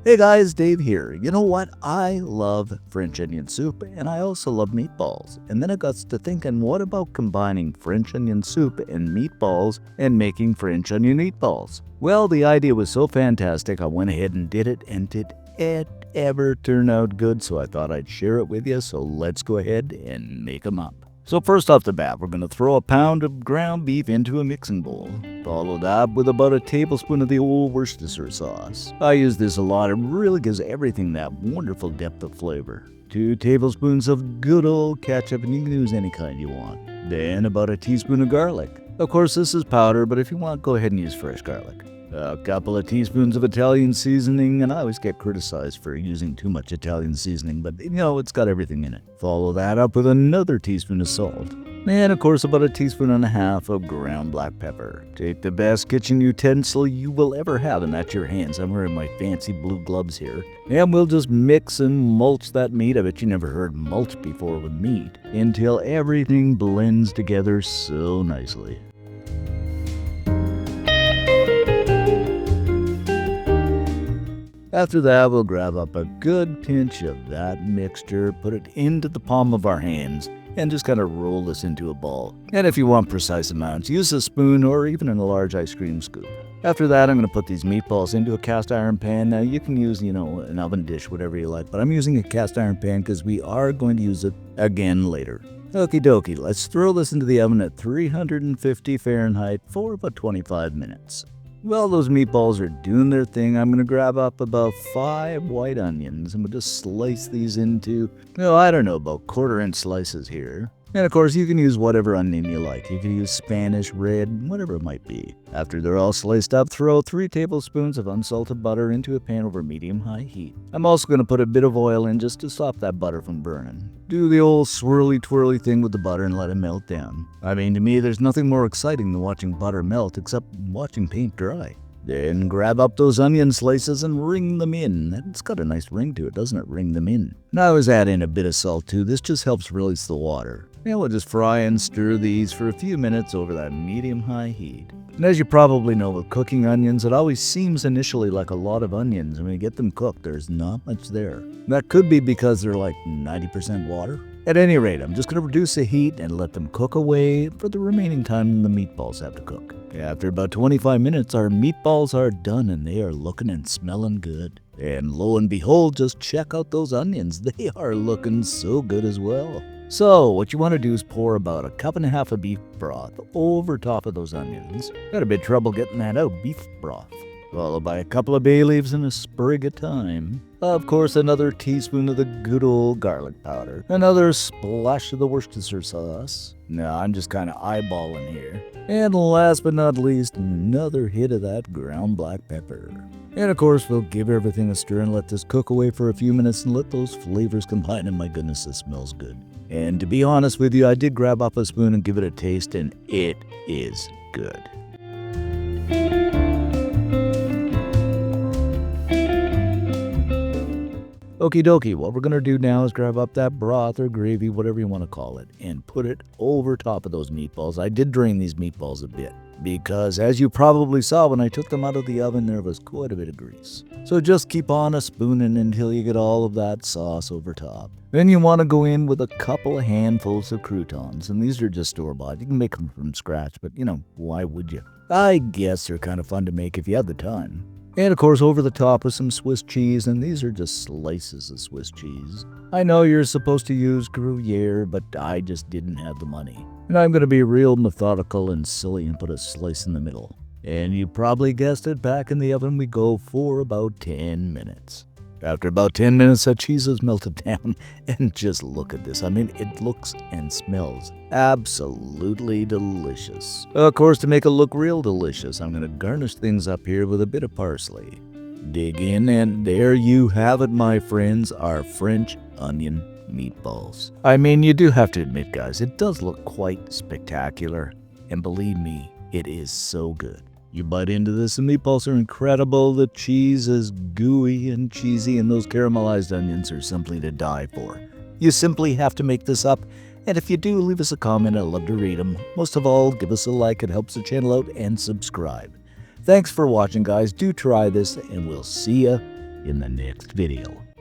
Hey guys, Dave here. You know what? I love French onion soup and I also love meatballs. And then I got to thinking, what about combining French onion soup and meatballs and making French onion meatballs? Well, the idea was so fantastic, I went ahead and did it, and did it ever turn out good? So I thought I'd share it with you, so let's go ahead and make them up. So first off the bat, we're going to throw a pound of ground beef into a mixing bowl. Follow that with about a tablespoon of the old Worcestershire sauce. I use this a lot, it really gives everything that wonderful depth of flavor. 2 tablespoons of good old ketchup, and you can use any kind you want. Then about a teaspoon of garlic. Of course this is powder, but if you want, go ahead and use fresh garlic. A couple of teaspoons of Italian seasoning, and I always get criticized for using too much Italian seasoning, but you know, it's got everything in it. Follow that up with another teaspoon of salt. And of course about a teaspoon and a half of ground black pepper. Take the best kitchen utensil you will ever have, and that's your hands. I'm wearing my fancy blue gloves here. And we'll just mix and mulch that meat. I bet you never heard mulch before with meat. Until everything blends together so nicely. After that, we'll grab up a good pinch of that mixture, put it into the palm of our hands, and just kind of roll this into a ball. And if you want precise amounts, use a spoon or even a large ice cream scoop. After that, I'm going to put these meatballs into a cast iron pan. Now you can use, an oven dish, whatever you like, but I'm using a cast iron pan because we are going to use it again later. Okie dokie, let's throw this into the oven at 350 Fahrenheit for about 25 minutes. While those meatballs are doing their thing, I'm going to grab up about 5 white onions and we'll just slice these into, about 1/4 inch slices here. And of course, you can use whatever onion you like. You can use Spanish, red, whatever it might be. After they're all sliced up, throw 3 tablespoons of unsalted butter into a pan over medium-high heat. I'm also going to put a bit of oil in just to stop that butter from burning. Do the old swirly-twirly thing with the butter and let it melt down. I mean, to me, there's nothing more exciting than watching butter melt except watching paint dry. Then grab up those onion slices and ring them in. It's got a nice ring to it, doesn't it? Ring them in. Now I always add in a bit of salt too. This just helps release the water. And we'll just fry and stir these for a few minutes over that medium-high heat. And as you probably know, with cooking onions, it always seems initially like a lot of onions. When you get them cooked, there's not much there. That could be because they're like 90% water. At any rate, I'm just going to reduce the heat and let them cook away for the remaining time the meatballs have to cook. After about 25 minutes, our meatballs are done and they are looking and smelling good. And lo and behold, just check out those onions. They are looking so good as well. So what you want to do is pour about 1.5 cups of beef broth over top of those onions. Got a bit of trouble getting that out, beef broth. Followed by a couple of bay leaves and a sprig of thyme. Of course, another teaspoon of the good old garlic powder. Another splash of the Worcestershire sauce. Now, I'm just kind of eyeballing here. And last but not least, another hit of that ground black pepper. And of course, we'll give everything a stir and let this cook away for a few minutes and let those flavors combine. And my goodness, this smells good. And to be honest with you, I did grab up a spoon and give it a taste, and it is good. Okie dokie, what we're going to do now is grab up that broth or gravy, whatever you want to call it, and put it over top of those meatballs. I did drain these meatballs a bit, because as you probably saw when I took them out of the oven, there was quite a bit of grease. So just keep on a spooning until you get all of that sauce over top. Then you want to go in with a couple of handfuls of croutons, and these are just store-bought. You can make them from scratch, but why would you? I guess they're kind of fun to make if you have the time. And of course, over the top with some Swiss cheese, and these are just slices of Swiss cheese. I know you're supposed to use Gruyere, but I just didn't have the money. And I'm going to be real methodical and silly and put a slice in the middle. And you probably guessed it, back in the oven we go for about 10 minutes. After about 10 minutes, that cheese is melted down, and just look at this. I mean, it looks and smells absolutely delicious. Of course, to make it look real delicious, I'm going to garnish things up here with a bit of parsley. Dig in, and there you have it, my friends, our French onion meatballs. I mean, you do have to admit, guys, it does look quite spectacular, and believe me, it is so good. You bite into this, the meatballs are incredible, the cheese is gooey and cheesy, and those caramelized onions are simply to die for. You simply have to make this up, and if you do, leave us a comment, I'd love to read them. Most of all, give us a like, it helps the channel out, and subscribe. Thanks for watching, guys, do try this, and we'll see ya in the next video.